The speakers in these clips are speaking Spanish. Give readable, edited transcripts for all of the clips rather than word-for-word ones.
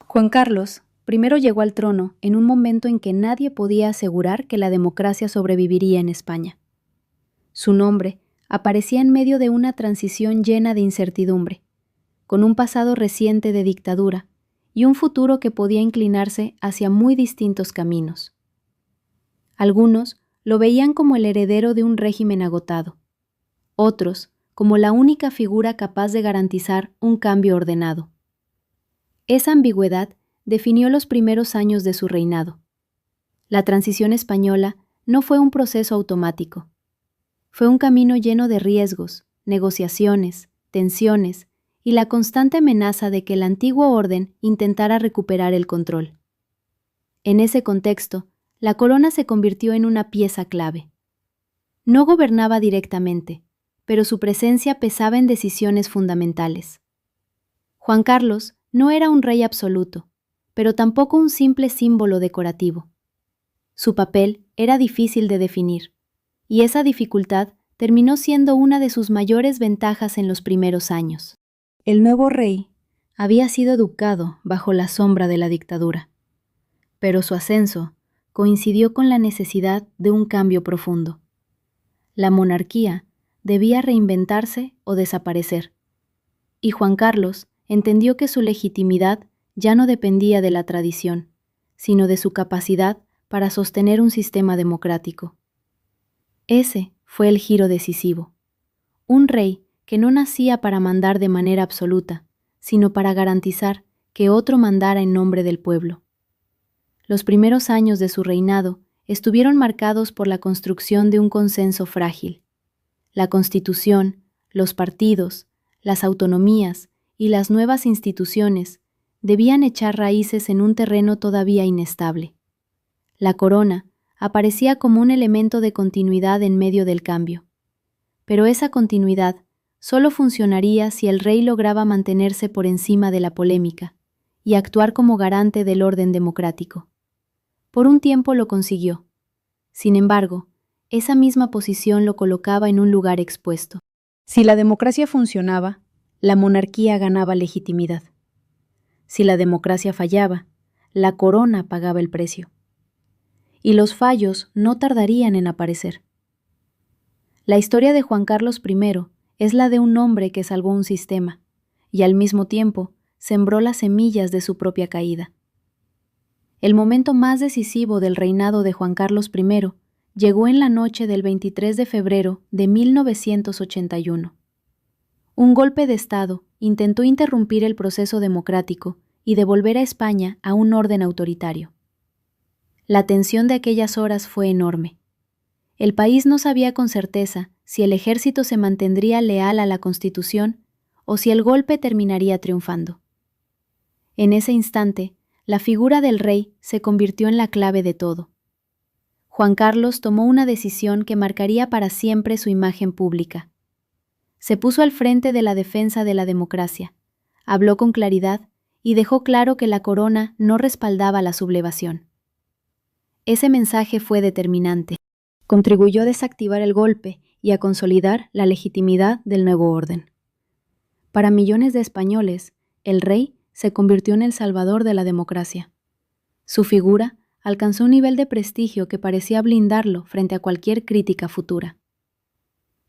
Juan Carlos primero llegó al trono en un momento en que nadie podía asegurar que la democracia sobreviviría en España. Su nombre aparecía en medio de una transición llena de incertidumbre, con un pasado reciente de dictadura y un futuro que podía inclinarse hacia muy distintos caminos. Algunos lo veían como el heredero de un régimen agotado, otros como la única figura capaz de garantizar un cambio ordenado. Esa ambigüedad definió los primeros años de su reinado. La transición española no fue un proceso automático. Fue un camino lleno de riesgos, negociaciones, tensiones y la constante amenaza de que el antiguo orden intentara recuperar el control. En ese contexto, la corona se convirtió en una pieza clave. No gobernaba directamente, pero su presencia pesaba en decisiones fundamentales. Juan Carlos no era un rey absoluto, pero tampoco un simple símbolo decorativo. Su papel era difícil de definir, y esa dificultad terminó siendo una de sus mayores ventajas en los primeros años. El nuevo rey había sido educado bajo la sombra de la dictadura, pero su ascenso coincidió con la necesidad de un cambio profundo. La monarquía debía reinventarse o desaparecer, y Juan Carlos entendió que su legitimidad ya no dependía de la tradición, sino de su capacidad para sostener un sistema democrático. Ese fue el giro decisivo. Un rey que no nacía para mandar de manera absoluta, sino para garantizar que otro mandara en nombre del pueblo. Los primeros años de su reinado estuvieron marcados por la construcción de un consenso frágil. La Constitución, los partidos, las autonomías y las nuevas instituciones debían echar raíces en un terreno todavía inestable. La corona aparecía como un elemento de continuidad en medio del cambio. Pero esa continuidad solo funcionaría si el rey lograba mantenerse por encima de la polémica y actuar como garante del orden democrático. Por un tiempo lo consiguió. Sin embargo, esa misma posición lo colocaba en un lugar expuesto. Si la democracia funcionaba, la monarquía ganaba legitimidad. Si la democracia fallaba, la corona pagaba el precio. Y los fallos no tardarían en aparecer. La historia de Juan Carlos I es la de un hombre que salvó un sistema y al mismo tiempo sembró las semillas de su propia caída. El momento más decisivo del reinado de Juan Carlos I llegó en la noche del 23 de febrero de 1981. Un golpe de Estado intentó interrumpir el proceso democrático y devolver a España a un orden autoritario. La tensión de aquellas horas fue enorme. El país no sabía con certeza si el ejército se mantendría leal a la Constitución o si el golpe terminaría triunfando. En ese instante, la figura del rey se convirtió en la clave de todo. Juan Carlos tomó una decisión que marcaría para siempre su imagen pública. Se puso al frente de la defensa de la democracia, habló con claridad y dejó claro que la corona no respaldaba la sublevación. Ese mensaje fue determinante. Contribuyó a desactivar el golpe y a consolidar la legitimidad del nuevo orden. Para millones de españoles, el rey se convirtió en el salvador de la democracia. Su figura alcanzó un nivel de prestigio que parecía blindarlo frente a cualquier crítica futura.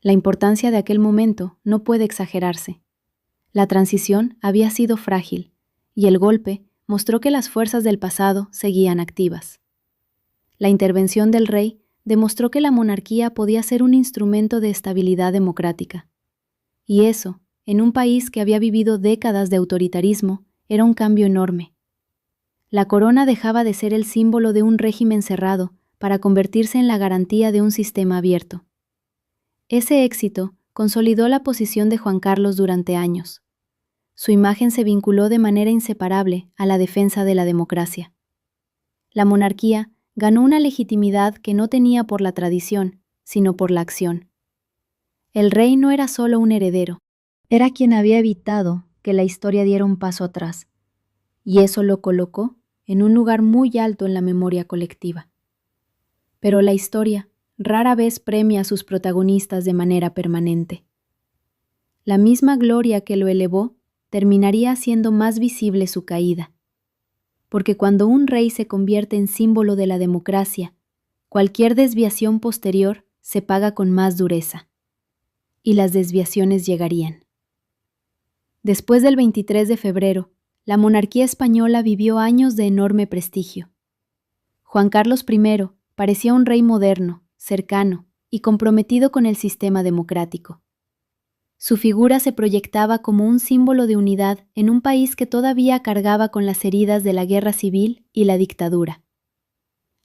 La importancia de aquel momento no puede exagerarse. La transición había sido frágil, y el golpe mostró que las fuerzas del pasado seguían activas. La intervención del rey demostró que la monarquía podía ser un instrumento de estabilidad democrática. Y eso, en un país que había vivido décadas de autoritarismo, era un cambio enorme. La corona dejaba de ser el símbolo de un régimen cerrado para convertirse en la garantía de un sistema abierto. Ese éxito consolidó la posición de Juan Carlos durante años. Su imagen se vinculó de manera inseparable a la defensa de la democracia. La monarquía ganó una legitimidad que no tenía por la tradición, sino por la acción. El rey no era solo un heredero, era quien había evitado que la historia diera un paso atrás, y eso lo colocó en un lugar muy alto en la memoria colectiva. Pero la historia rara vez premia a sus protagonistas de manera permanente. La misma gloria que lo elevó terminaría haciendo más visible su caída. porque cuando un rey se convierte en símbolo de la democracia, cualquier desviación posterior se paga con más dureza. Y las desviaciones llegarían. Después del 23 de febrero, la monarquía española vivió años de enorme prestigio. Juan Carlos I parecía un rey moderno, cercano y comprometido con el sistema democrático. Su figura se proyectaba como un símbolo de unidad en un país que todavía cargaba con las heridas de la guerra civil y la dictadura.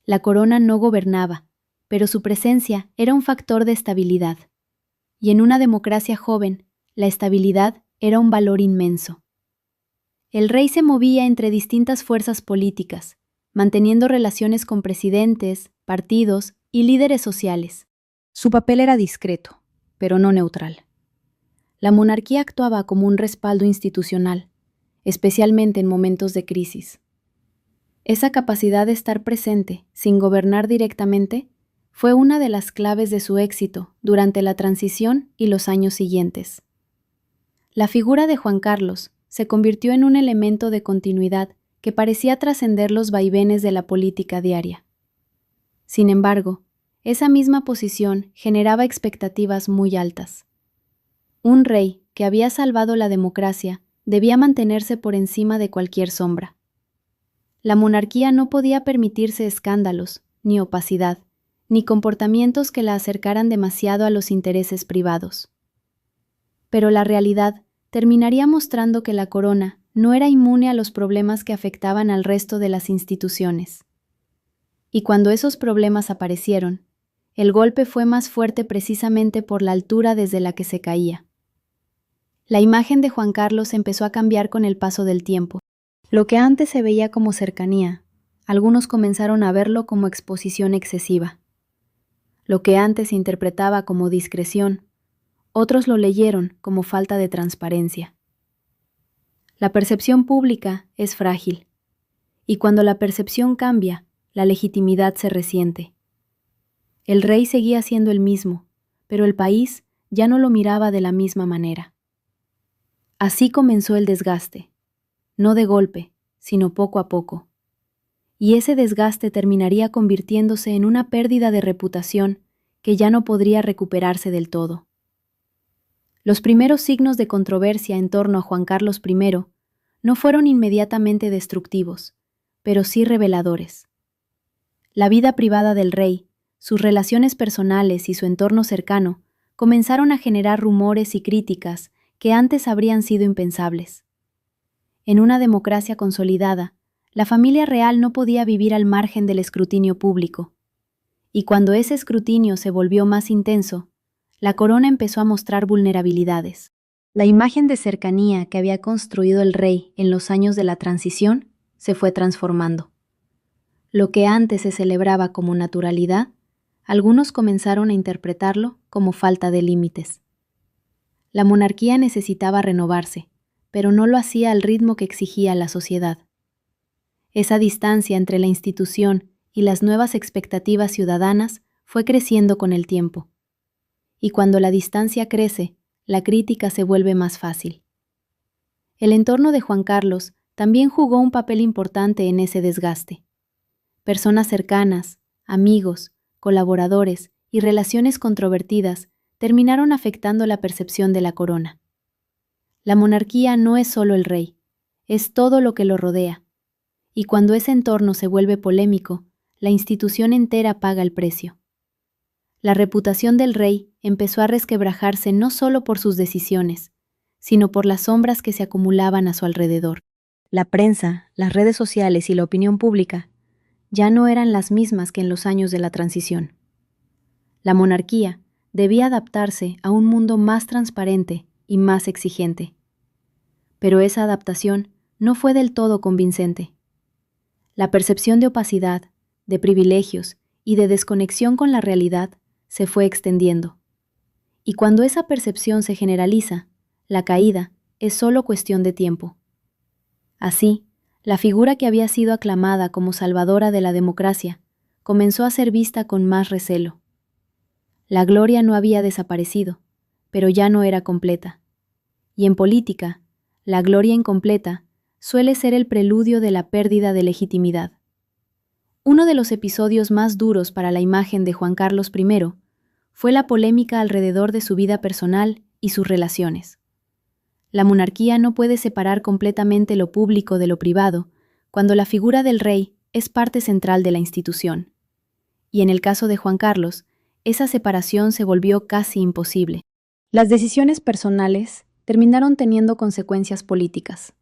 La corona no gobernaba, pero su presencia era un factor de estabilidad. Y en una democracia joven, la estabilidad era un valor inmenso. El rey se movía entre distintas fuerzas políticas, manteniendo relaciones con presidentes, partidos y líderes sociales. Su papel era discreto, pero no neutral. La monarquía actuaba como un respaldo institucional, especialmente en momentos de crisis. Esa capacidad de estar presente, sin gobernar directamente, fue una de las claves de su éxito durante la transición y los años siguientes. La figura de Juan Carlos se convirtió en un elemento de continuidad que parecía trascender los vaivenes de la política diaria. Sin embargo, esa misma posición generaba expectativas muy altas. Un rey que había salvado la democracia debía mantenerse por encima de cualquier sombra. La monarquía no podía permitirse escándalos, ni opacidad, ni comportamientos que la acercaran demasiado a los intereses privados. Pero la realidad terminaría mostrando que la corona no era inmune a los problemas que afectaban al resto de las instituciones. Y cuando esos problemas aparecieron, el golpe fue más fuerte precisamente por la altura desde la que se caía. La imagen de Juan Carlos empezó a cambiar con el paso del tiempo. Lo que antes se veía como cercanía, algunos comenzaron a verlo como exposición excesiva. Lo que antes se interpretaba como discreción, otros lo leyeron como falta de transparencia. La percepción pública es frágil, y cuando la percepción cambia, la legitimidad se resiente. El rey seguía siendo el mismo, pero el país ya no lo miraba de la misma manera. Así comenzó el desgaste, no de golpe, sino poco a poco. Y ese desgaste terminaría convirtiéndose en una pérdida de reputación que ya no podría recuperarse del todo. Los primeros signos de controversia en torno a Juan Carlos I no fueron inmediatamente destructivos, pero sí reveladores. La vida privada del rey, sus relaciones personales y su entorno cercano comenzaron a generar rumores y críticas que antes habrían sido impensables. En una democracia consolidada, la familia real no podía vivir al margen del escrutinio público. Y cuando ese escrutinio se volvió más intenso, la corona empezó a mostrar vulnerabilidades. La imagen de cercanía que había construido el rey en los años de la transición se fue transformando. Lo que antes se celebraba como naturalidad, algunos comenzaron a interpretarlo como falta de límites. La monarquía necesitaba renovarse, pero no lo hacía al ritmo que exigía la sociedad. Esa distancia entre la institución y las nuevas expectativas ciudadanas fue creciendo con el tiempo. Y cuando la distancia crece, la crítica se vuelve más fácil. El entorno de Juan Carlos también jugó un papel importante en ese desgaste. Personas cercanas, amigos, colaboradores y relaciones controvertidas terminaron afectando la percepción de la corona. La monarquía no es solo el rey, es todo lo que lo rodea, y cuando ese entorno se vuelve polémico, la institución entera paga el precio. La reputación del rey empezó a resquebrajarse no solo por sus decisiones, sino por las sombras que se acumulaban a su alrededor. La prensa, las redes sociales y la opinión pública ya no eran las mismas que en los años de la transición. La monarquía debía adaptarse a un mundo más transparente y más exigente. Pero esa adaptación no fue del todo convincente. La percepción de opacidad, de privilegios y de desconexión con la realidad se fue extendiendo. Y cuando esa percepción se generaliza, la caída es solo cuestión de tiempo. Así, la figura que había sido aclamada como salvadora de la democracia comenzó a ser vista con más recelo. La gloria no había desaparecido, pero ya no era completa. Y en política, la gloria incompleta suele ser el preludio de la pérdida de legitimidad. Uno de los episodios más duros para la imagen de Juan Carlos I fue la polémica alrededor de su vida personal y sus relaciones. La monarquía no puede separar completamente lo público de lo privado cuando la figura del rey es parte central de la institución. Y en el caso de Juan Carlos, esa separación se volvió casi imposible. Las decisiones personales terminaron teniendo consecuencias políticas.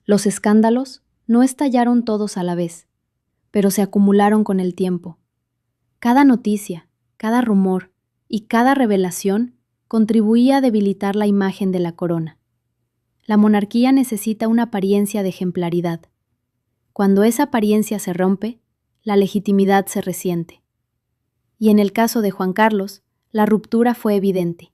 Los escándalos no estallaron todos a la vez, pero se acumularon con el tiempo. Cada noticia, cada rumor y cada revelación contribuía a debilitar la imagen de la corona. La monarquía necesita una apariencia de ejemplaridad. Cuando esa apariencia se rompe, la legitimidad se resiente. Y en el caso de Juan Carlos, la ruptura fue evidente.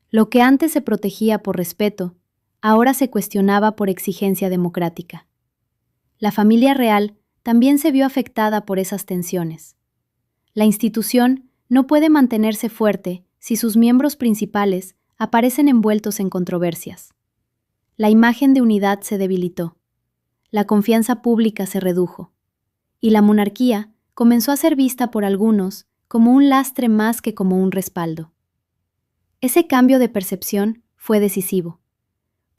Lo que antes se protegía por respeto, ahora se cuestionaba por exigencia democrática. La familia real también se vio afectada por esas tensiones. La institución no puede mantenerse fuerte si sus miembros principales aparecen envueltos en controversias. La imagen de unidad se debilitó, la confianza pública se redujo, y la monarquía comenzó a ser vista por algunos como un lastre más que como un respaldo. Ese cambio de percepción fue decisivo,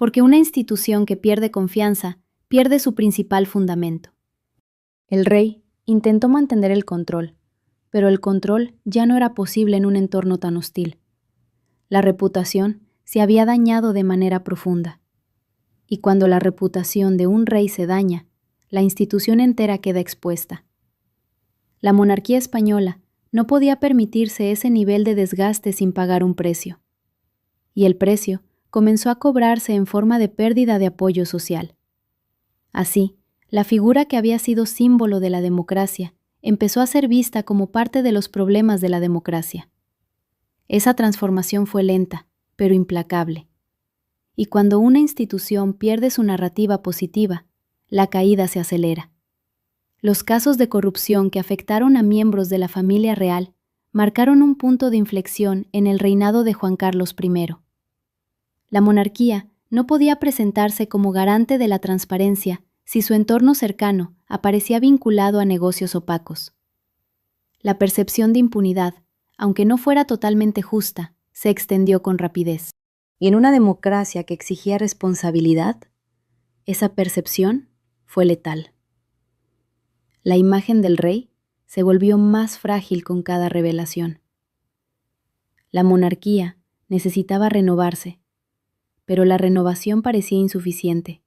porque una institución que pierde confianza pierde su principal fundamento. El rey intentó mantener el control, pero el control ya no era posible en un entorno tan hostil. La reputación se había dañado de manera profunda. Y cuando la reputación de un rey se daña, la institución entera queda expuesta. La monarquía española no podía permitirse ese nivel de desgaste sin pagar un precio. Y el precio comenzó a cobrarse en forma de pérdida de apoyo social. Así, la figura que había sido símbolo de la democracia empezó a ser vista como parte de los problemas de la democracia. Esa transformación fue lenta, pero implacable. Y cuando una institución pierde su narrativa positiva, la caída se acelera. Los casos de corrupción que afectaron a miembros de la familia real marcaron un punto de inflexión en el reinado de Juan Carlos I. La monarquía no podía presentarse como garante de la transparencia si su entorno cercano aparecía vinculado a negocios opacos. La percepción de impunidad, aunque no fuera totalmente justa, se extendió con rapidez. Y en una democracia que exigía responsabilidad, esa percepción fue letal. La imagen del rey se volvió más frágil con cada revelación. La monarquía necesitaba renovarse, pero la renovación parecía insuficiente.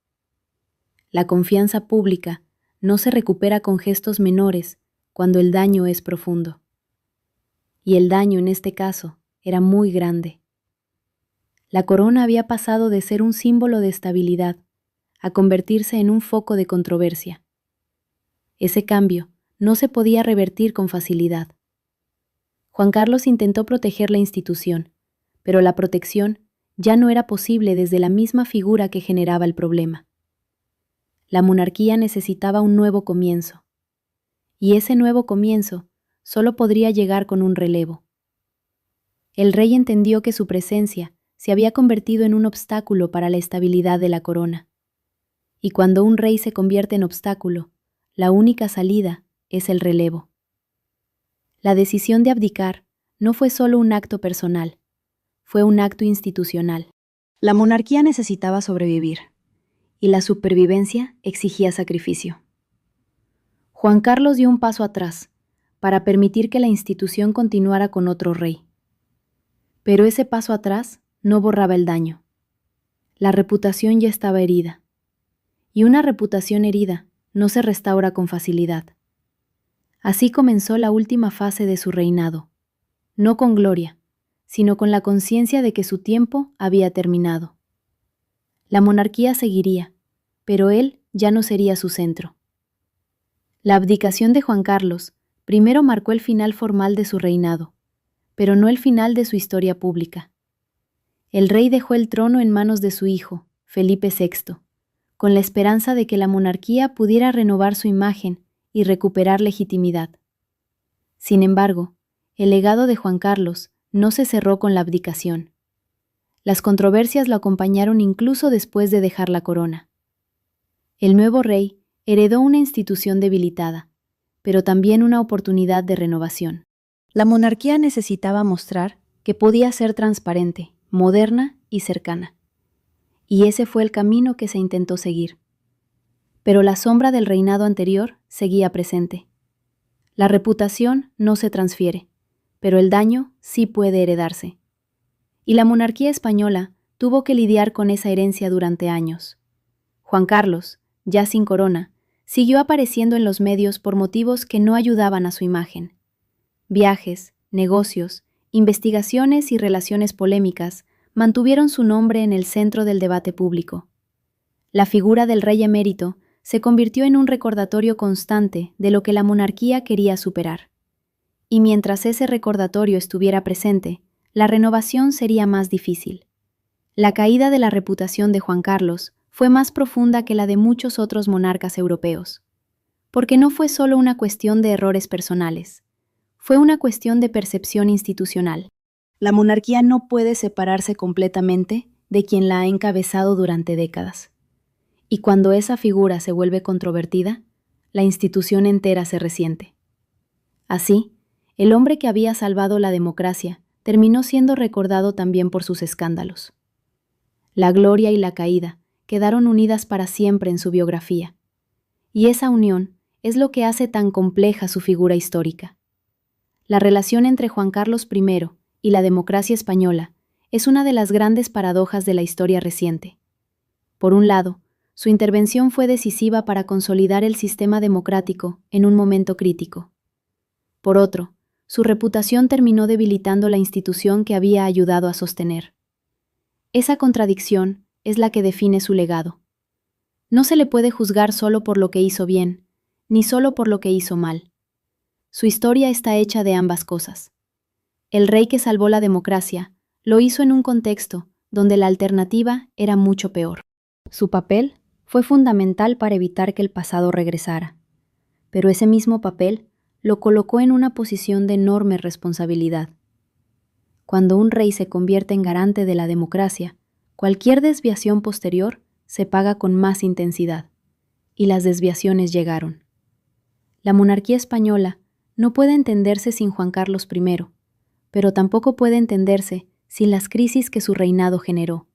La confianza pública no se recupera con gestos menores cuando el daño es profundo. Y el daño en este caso era muy grande. La corona había pasado de ser un símbolo de estabilidad a convertirse en un foco de controversia. Ese cambio no se podía revertir con facilidad. Juan Carlos intentó proteger la institución, pero la protección ya no era posible desde la misma figura que generaba el problema. La monarquía necesitaba un nuevo comienzo, y ese nuevo comienzo solo podría llegar con un relevo. El rey entendió que su presencia se había convertido en un obstáculo para la estabilidad de la corona. Y cuando un rey se convierte en obstáculo, la única salida es el relevo. La decisión de abdicar no fue solo un acto personal, fue un acto institucional. La monarquía necesitaba sobrevivir, y la supervivencia exigía sacrificio. Juan Carlos dio un paso atrás para permitir que la institución continuara con otro rey. Pero ese paso atrás no borraba el daño. La reputación ya estaba herida, y una reputación herida no se restaura con facilidad. Así comenzó la última fase de su reinado, no con gloria, sino con la conciencia de que su tiempo había terminado. La monarquía seguiría, pero él ya no sería su centro. La abdicación de Juan Carlos primero marcó el final formal de su reinado, pero no el final de su historia pública. El rey dejó el trono en manos de su hijo, Felipe VI, con la esperanza de que la monarquía pudiera renovar su imagen y recuperar legitimidad. Sin embargo, el legado de Juan Carlos no se cerró con la abdicación. Las controversias lo acompañaron incluso después de dejar la corona. El nuevo rey heredó una institución debilitada, pero también una oportunidad de renovación. La monarquía necesitaba mostrar que podía ser transparente, moderna y cercana. Y ese fue el camino que se intentó seguir. Pero la sombra del reinado anterior seguía presente. La reputación no se transfiere, pero el daño sí puede heredarse. Y la monarquía española tuvo que lidiar con esa herencia durante años. Juan Carlos, ya sin corona, siguió apareciendo en los medios por motivos que no ayudaban a su imagen. Viajes, negocios, investigaciones y relaciones polémicas mantuvieron su nombre en el centro del debate público. La figura del rey emérito se convirtió en un recordatorio constante de lo que la monarquía quería superar. Y mientras ese recordatorio estuviera presente, la renovación sería más difícil. La caída de la reputación de Juan Carlos fue más profunda que la de muchos otros monarcas europeos, porque no fue solo una cuestión de errores personales, fue una cuestión de percepción institucional. La monarquía no puede separarse completamente de quien la ha encabezado durante décadas. Y cuando esa figura se vuelve controvertida, la institución entera se resiente. Así, el hombre que había salvado la democracia terminó siendo recordado también por sus escándalos. La gloria y la caída quedaron unidas para siempre en su biografía, y esa unión es lo que hace tan compleja su figura histórica. La relación entre Juan Carlos I y la democracia española es una de las grandes paradojas de la historia reciente. Por un lado, su intervención fue decisiva para consolidar el sistema democrático en un momento crítico. Por otro, su reputación terminó debilitando la institución que había ayudado a sostener. Esa contradicción es la que define su legado. No se le puede juzgar solo por lo que hizo bien, ni solo por lo que hizo mal. Su historia está hecha de ambas cosas. El rey que salvó la democracia lo hizo en un contexto donde la alternativa era mucho peor. Su papel fue fundamental para evitar que el pasado regresara, pero ese mismo papel lo colocó en una posición de enorme responsabilidad. Cuando un rey se convierte en garante de la democracia, cualquier desviación posterior se paga con más intensidad, y las desviaciones llegaron. La monarquía española no puede entenderse sin Juan Carlos I, pero tampoco puede entenderse sin las crisis que su reinado generó.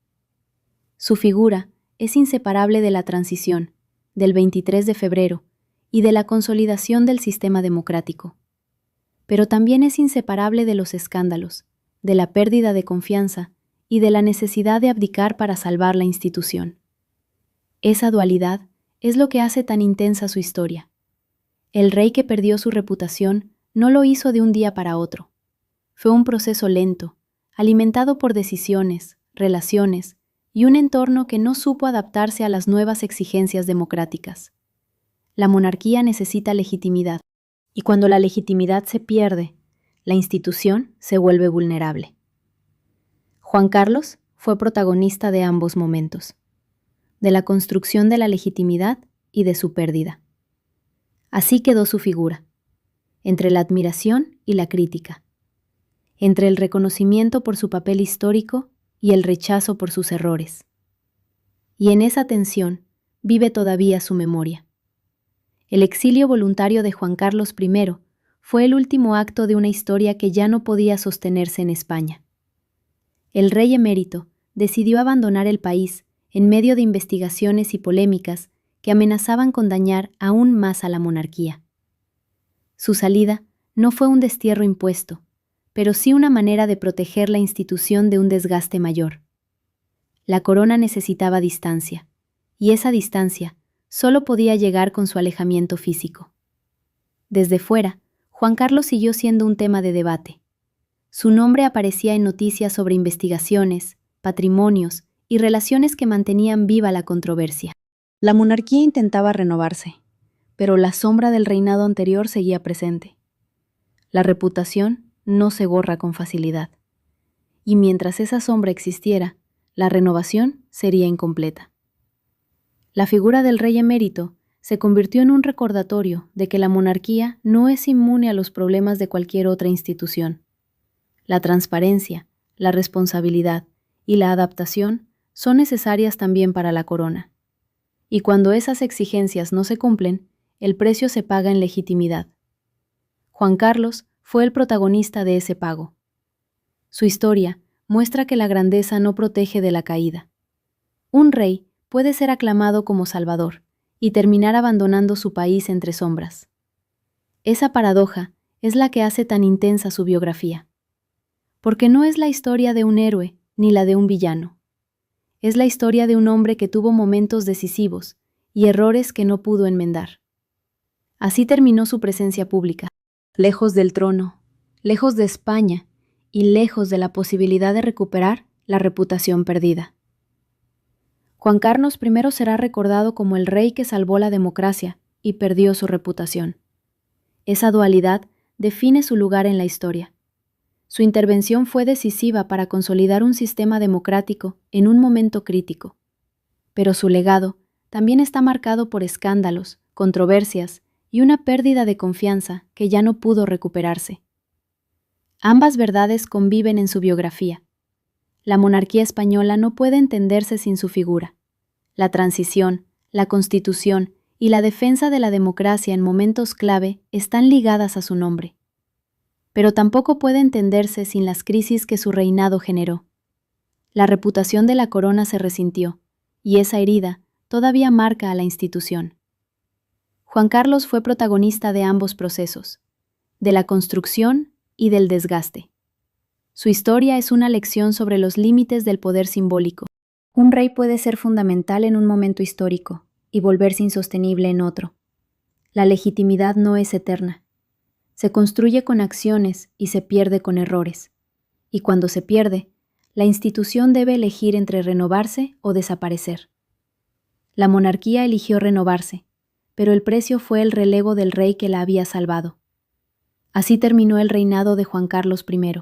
Su figura es inseparable de la transición, del 23 de febrero y de la consolidación del sistema democrático. Pero también es inseparable de los escándalos, de la pérdida de confianza y de la necesidad de abdicar para salvar la institución. Esa dualidad es lo que hace tan intensa su historia. El rey que perdió su reputación no lo hizo de un día para otro. Fue un proceso lento, alimentado por decisiones, relaciones y un entorno que no supo adaptarse a las nuevas exigencias democráticas. La monarquía necesita legitimidad, y cuando la legitimidad se pierde, la institución se vuelve vulnerable. Juan Carlos fue protagonista de ambos momentos, de la construcción de la legitimidad y de su pérdida. Así quedó su figura, entre la admiración y la crítica, entre el reconocimiento por su papel histórico y el rechazo por sus errores. Y en esa tensión vive todavía su memoria. El exilio voluntario de Juan Carlos I fue el último acto de una historia que ya no podía sostenerse en España. El rey emérito decidió abandonar el país en medio de investigaciones y polémicas que amenazaban con dañar aún más a la monarquía. Su salida no fue un destierro impuesto, pero sí una manera de proteger la institución de un desgaste mayor. La corona necesitaba distancia, y esa distancia solo podía llegar con su alejamiento físico. Desde fuera, Juan Carlos siguió siendo un tema de debate. Su nombre aparecía en noticias sobre investigaciones, patrimonios y relaciones que mantenían viva la controversia. La monarquía intentaba renovarse, pero la sombra del reinado anterior seguía presente. La reputación no se borra con facilidad, y mientras esa sombra existiera, la renovación sería incompleta. La figura del rey emérito se convirtió en un recordatorio de que la monarquía no es inmune a los problemas de cualquier otra institución. La transparencia, la responsabilidad y la adaptación son necesarias también para la corona. y cuando esas exigencias no se cumplen, el precio se paga en legitimidad. Juan Carlos fue el protagonista de ese pago. Su historia muestra que la grandeza no protege de la caída. Un rey puede ser aclamado como salvador y terminar abandonando su país entre sombras. Esa paradoja es la que hace tan intensa su biografía. Porque no es la historia de un héroe ni la de un villano. Es la historia de un hombre que tuvo momentos decisivos y errores que no pudo enmendar. Así terminó su presencia pública, lejos del trono, lejos de España y lejos de la posibilidad de recuperar la reputación perdida. Juan Carlos I será recordado como el rey que salvó la democracia y perdió su reputación. Esa dualidad define su lugar en la historia. Su intervención fue decisiva para consolidar un sistema democrático en un momento crítico. Pero su legado también está marcado por escándalos, controversias y una pérdida de confianza que ya no pudo recuperarse. Ambas verdades conviven en su biografía. La monarquía española no puede entenderse sin su figura. La transición, la Constitución y la defensa de la democracia en momentos clave están ligadas a su nombre. Pero tampoco puede entenderse sin las crisis que su reinado generó. La reputación de la corona se resintió, y esa herida todavía marca a la institución. Juan Carlos fue protagonista de ambos procesos, de la construcción y del desgaste. Su historia es una lección sobre los límites del poder simbólico. Un rey puede ser fundamental en un momento histórico y volverse insostenible en otro. La legitimidad no es eterna. Se construye con acciones y se pierde con errores. Y cuando se pierde, la institución debe elegir entre renovarse o desaparecer. La monarquía eligió renovarse, pero el precio fue el relevo del rey que la había salvado. Así terminó el reinado de Juan Carlos I,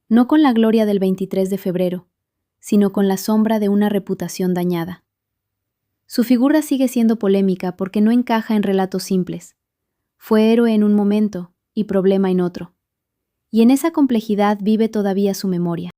no con la gloria del 23 de febrero, sino con la sombra de una reputación dañada. Su figura sigue siendo polémica porque no encaja en relatos simples. Fue héroe en un momento y problema en otro. Y en esa complejidad vive todavía su memoria.